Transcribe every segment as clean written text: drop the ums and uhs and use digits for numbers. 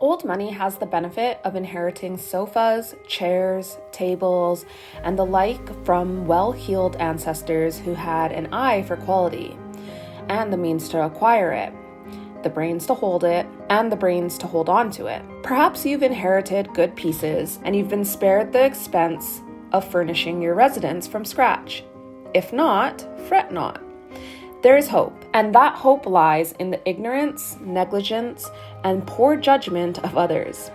Old money has the benefit of inheriting sofas, chairs, tables, and the like from well-heeled ancestors who had an eye for quality, and the means to acquire it, the brains to hold it, and the brains to hold on to it. Perhaps you've inherited good pieces, and you've been spared the expense of furnishing your residence from scratch. If not, fret not. There is hope, and that hope lies in the ignorance, negligence, and poor judgment of others.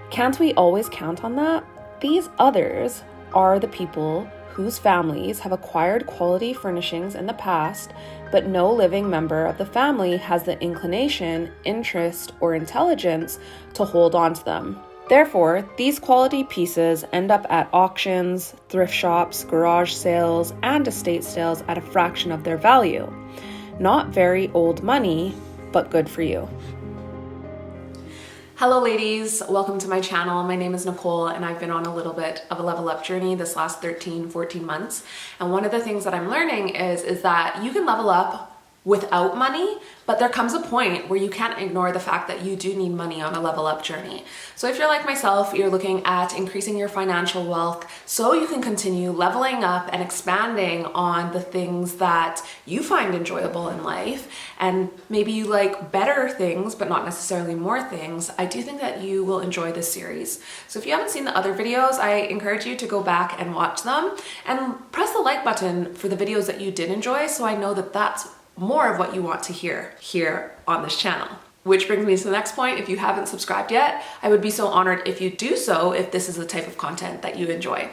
Can't we always count on that? These others are the people whose families have acquired quality furnishings in the past, but no living member of the family has the inclination, interest, or intelligence to hold on to them. Therefore, these quality pieces end up at auctions, thrift shops, garage sales, and estate sales at a fraction of their value. Not very old money, but good for you. Hello ladies, welcome to my channel. My name is Nicole and I've been on a little bit of a level up journey this last 14 months. And one of the things that I'm learning is that you can level up without money, but there comes a point where you can't ignore the fact that you do need money on a level up journey. So if you're like myself, you're looking at increasing your financial wealth so you can continue leveling up and expanding on the things that you find enjoyable in life, and maybe you like better things but not necessarily more things, I do think that you will enjoy this series. So if you haven't seen the other videos, I encourage you to go back and watch them and press the like button for the videos that you did enjoy, so I know that that's more of what you want to hear here on this channel. Which brings me to the next point. If you haven't subscribed yet, I would be so honored if you do so, if this is the type of content that you enjoy.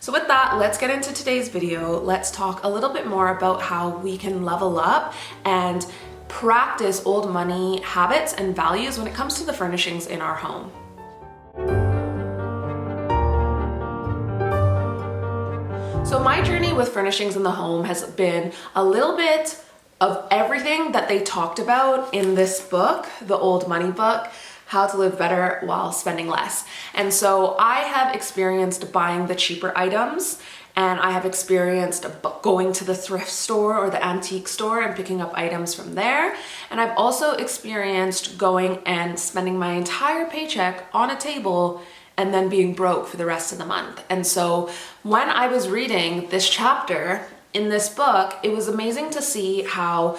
So with that, let's get into today's video. Let's talk a little bit more about how we can level up and practice old money habits and values when it comes to the furnishings in our home. So my journey with furnishings in the home has been a little bit of everything that they talked about in this book, the Old Money book, How to Live Better While Spending Less. And so I have experienced buying the cheaper items, and I have experienced going to the thrift store or the antique store and picking up items from there. And I've also experienced going and spending my entire paycheck on a table and then being broke for the rest of the month. And so when I was reading this chapter in this book, it was amazing to see how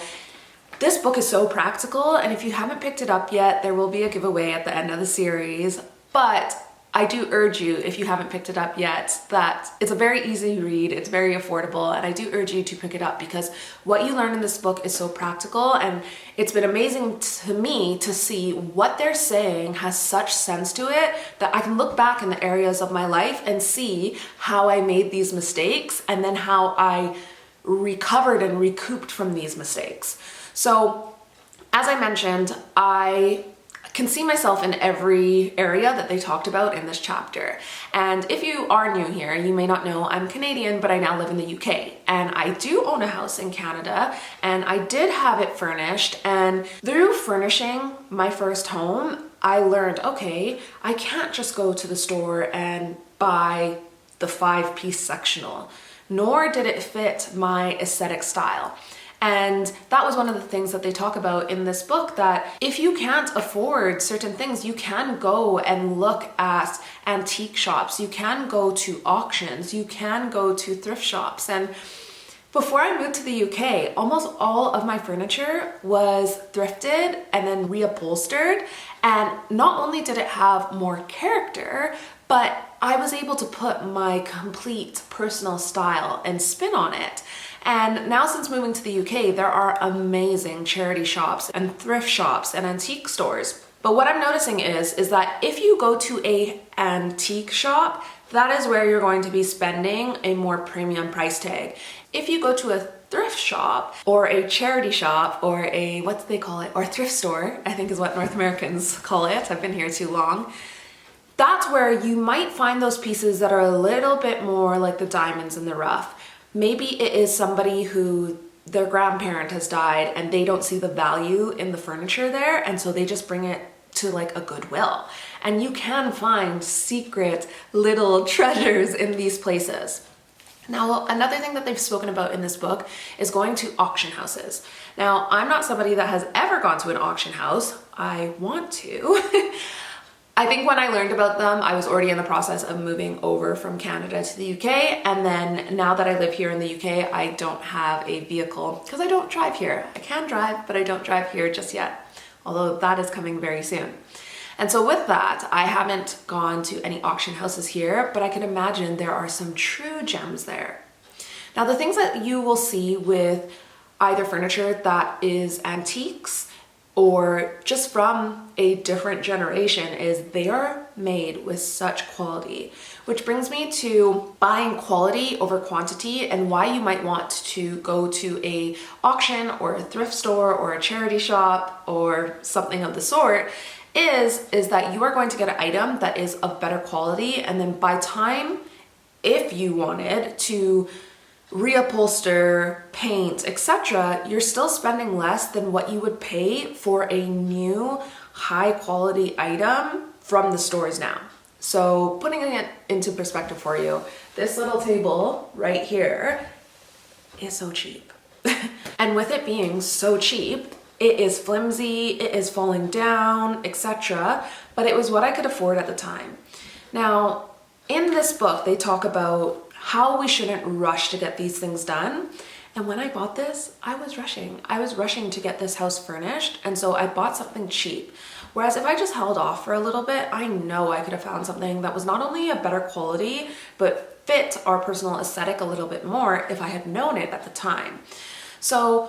this book is so practical, and if you haven't picked it up yet, there will be a giveaway at the end of the series. But I do urge you, if you haven't picked it up yet, that it's a very easy read, it's very affordable, and I do urge you to pick it up because what you learn in this book is so practical, and it's been amazing to me to see what they're saying has such sense to it that I can look back in the areas of my life and see how I made these mistakes and then how I recovered and recouped from these mistakes. So, as I mentioned, I can see myself in every area that they talked about in this chapter. And if you are new here, you may not know I'm Canadian, but I now live in the UK. And I do own a house in Canada, and I did have it furnished. And through furnishing my first home, I learned, okay, I can't just go to the store and buy the 5-piece sectional, nor did it fit my aesthetic style. And that was one of the things that they talk about in this book, that if you can't afford certain things, you can go and look at antique shops, you can go to auctions, you can go to thrift shops. And before I moved to the UK, almost all of my furniture was thrifted and then reupholstered. And not only did it have more character, but I was able to put my complete personal style and spin on it. And now, since moving to the UK, there are amazing charity shops and thrift shops and antique stores. But what I'm noticing is that if you go to an antique shop, that is where you're going to be spending a more premium price tag. If you go to a thrift shop or a charity shop or a, what do they call it? Or a thrift store, I think is what North Americans call it. I've been here too long. That's where you might find those pieces that are a little bit more like the diamonds in the rough. Maybe it is somebody who their grandparent has died and they don't see the value in the furniture there, and so they just bring it to like a Goodwill. And you can find secret little treasures in these places. Now, another thing that they've spoken about in this book is going to auction houses. Now, I'm not somebody that has ever gone to an auction house. I want to. I think when I learned about them, I was already in the process of moving over from Canada to the UK. And then now that I live here in the UK, I don't have a vehicle because I don't drive here. I can drive, but I don't drive here just yet, although that is coming very soon. And so with that, I haven't gone to any auction houses here, but I can imagine there are some true gems there. Now, the things that you will see with either furniture that is antiques or just from a different generation is they are made with such quality, which brings me to buying quality over quantity and why you might want to go to a auction or a thrift store or a charity shop or something of the sort is that you are going to get an item that is of better quality, and then by time, if you wanted to reupholster, paint, etc., you're still spending less than what you would pay for a new high quality item from the stores now. So putting it into perspective for you, this little table right here is so cheap. And with it being so cheap, it is flimsy, it is falling down, etc., but it was what I could afford at the time. Now, in this book, they talk about how we shouldn't rush to get these things done. And when I bought this, I was rushing. I was rushing to get this house furnished, and so I bought something cheap. Whereas if I just held off for a little bit, I know I could have found something that was not only a better quality, but fit our personal aesthetic a little bit more if I had known it at the time. So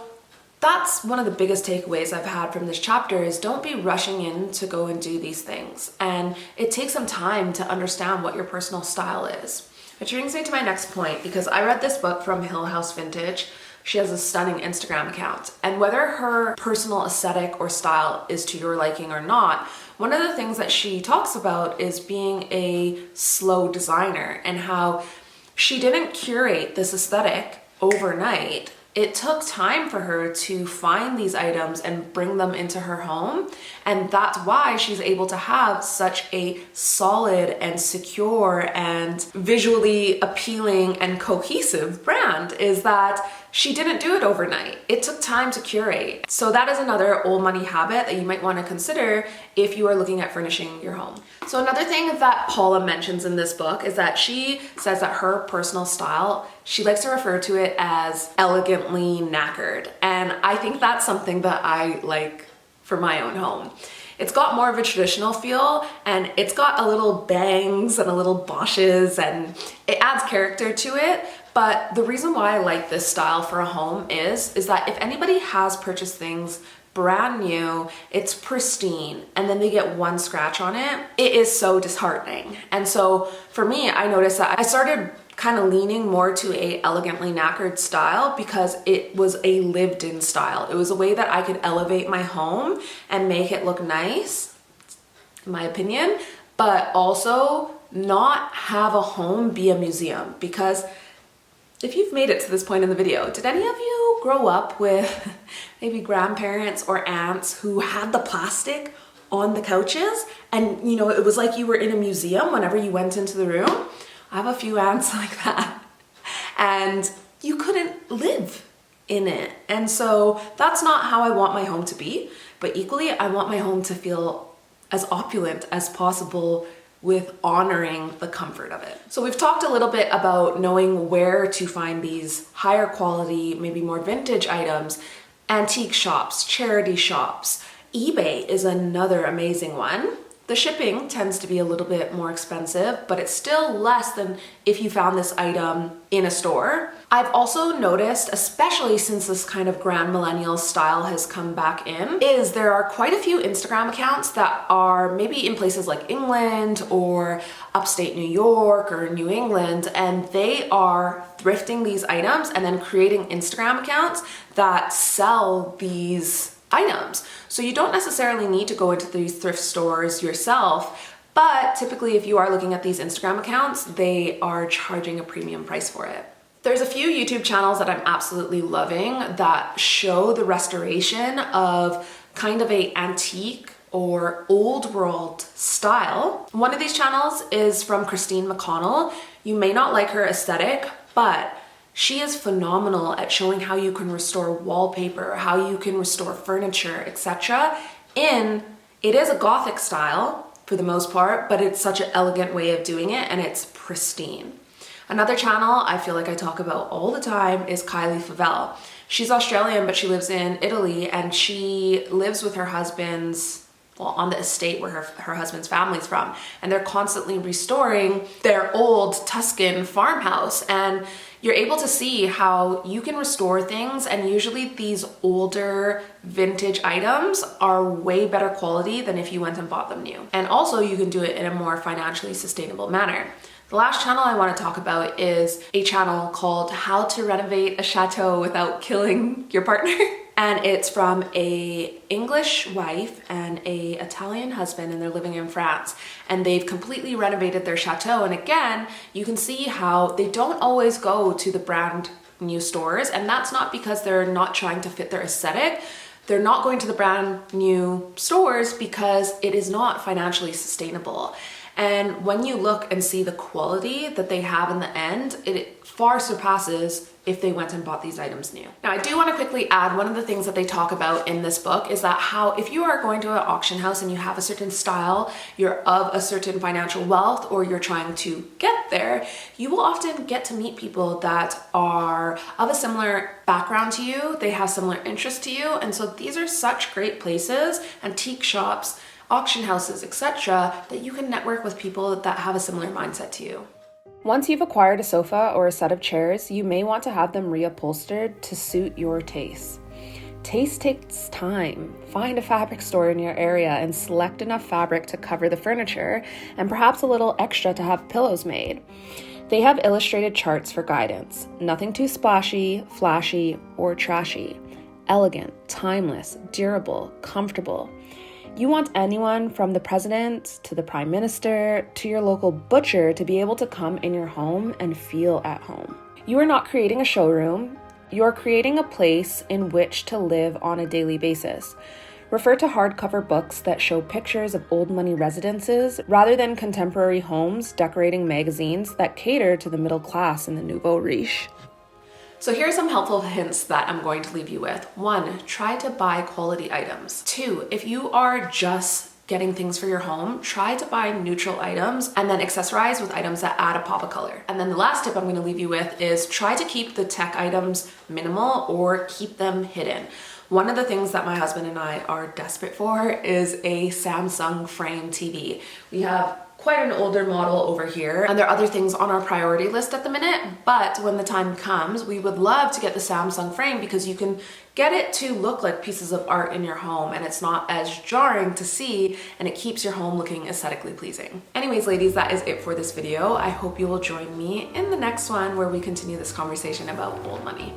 that's one of the biggest takeaways I've had from this chapter is don't be rushing in to go and do these things. And it takes some time to understand what your personal style is. Which brings me to my next point, because I read this book from Hill House Vintage. She has a stunning Instagram account. And whether her personal aesthetic or style is to your liking or not, one of the things that she talks about is being a slow designer and how she didn't curate this aesthetic overnight. It took time for her to find these items and bring them into her home. And that's why she's able to have such a solid and secure and visually appealing and cohesive brand, is that she didn't do it overnight. It took time to curate. So that is another old money habit that you might want to consider if you are looking at furnishing your home. So another thing that Paula mentions in this book is that she says that her personal style, she likes to refer to it as elegantly knackered. And I think that's something that I like for my own home. It's got more of a traditional feel, and it's got a little bangs and a little boshes, and it adds character to it. But the reason why I like this style for a home is that if anybody has purchased things brand new, it's pristine, and then they get one scratch on it, it is so disheartening. And so for me, I noticed that I started kind of leaning more to a elegantly knackered style because it was a lived in style. It was a way that I could elevate my home and make it look nice, in my opinion, but also not have a home be a museum. Because if you've made it to this point in the video, did any of you grow up with maybe grandparents or aunts who had the plastic on the couches and it was like you were in a museum whenever you went into the room? I have a few aunts like that, and you couldn't live in it. And so that's not how I want my home to be, but equally I want my home to feel as opulent as possible with honoring the comfort of it. So we've talked a little bit about knowing where to find these higher quality, maybe more vintage items, antique shops, charity shops. eBay is another amazing one. The shipping tends to be a little bit more expensive, but it's still less than if you found this item in a store. I've also noticed, especially since this kind of grand millennial style has come back in, is there are quite a few Instagram accounts that are maybe in places like England or upstate New York or New England, and they are thrifting these items and then creating Instagram accounts that sell these items. So you don't necessarily need to go into these thrift stores yourself, but typically if you are looking at these Instagram accounts, they are charging a premium price for it. There's a few YouTube channels that I'm absolutely loving that show the restoration of kind of a antique or old world style. One of these channels is from Christine McConnell. You may not like her aesthetic, but she is phenomenal at showing how you can restore wallpaper, how you can restore furniture, etc. It is a Gothic style, for the most part, but it's such an elegant way of doing it and it's pristine. Another channel I feel like I talk about all the time is Kylie Favell. She's Australian, but she lives in Italy, and she lives with her husband's, well, on the estate where her husband's family's from, and they're constantly restoring their old Tuscan farmhouse. And you're able to see how you can restore things, and usually these older vintage items are way better quality than if you went and bought them new. And also you can do it in a more financially sustainable manner. The last channel I want to talk about is a channel called How to Renovate a Chateau Without Killing Your Partner. And it's from a English wife and a Italian husband, and they're living in France. And they've completely renovated their chateau. And again, you can see how they don't always go to the brand new stores. And that's not because they're not trying to fit their aesthetic. They're not going to the brand new stores because it is not financially sustainable. And when you look and see the quality that they have in the end, it far surpasses if they went and bought these items new. Now, I do want to quickly add, one of the things that they talk about in this book is that how if you are going to an auction house and you have a certain style, you're of a certain financial wealth, or you're trying to get there, you will often get to meet people that are of a similar background to you. They have similar interests to you. And so these are such great places, antique shops, auction houses, etc., that you can network with people that have a similar mindset to you. Once you've acquired a sofa or a set of chairs, you may want to have them reupholstered to suit your taste. Taste takes time. Find a fabric store in your area and select enough fabric to cover the furniture, and perhaps a little extra to have pillows made. They have illustrated charts for guidance. Nothing too splashy, flashy, or trashy. Elegant, timeless, durable, comfortable. You want anyone from the president to the prime minister to your local butcher to be able to come in your home and feel at home. You are not creating a showroom. You're creating a place in which to live on a daily basis. Refer to hardcover books that show pictures of old money residences rather than contemporary homes decorating magazines that cater to the middle class in the nouveau riche. So here are some helpful hints that I'm going to leave you with. 1, try to buy quality items. 2, if you are just getting things for your home, try to buy neutral items and then accessorize with items that add a pop of color. And then the last tip I'm going to leave you with is try to keep the tech items minimal or keep them hidden. One of the things that my husband and I are desperate for is a Samsung frame TV. We have quite an older model over here, and there are other things on our priority list at the minute, but when the time comes, we would love to get the Samsung frame because you can get it to look like pieces of art in your home, and it's not as jarring to see, and it keeps your home looking aesthetically pleasing. Anyways, ladies, that is it for this video. I hope you will join me in the next one where we continue this conversation about old money.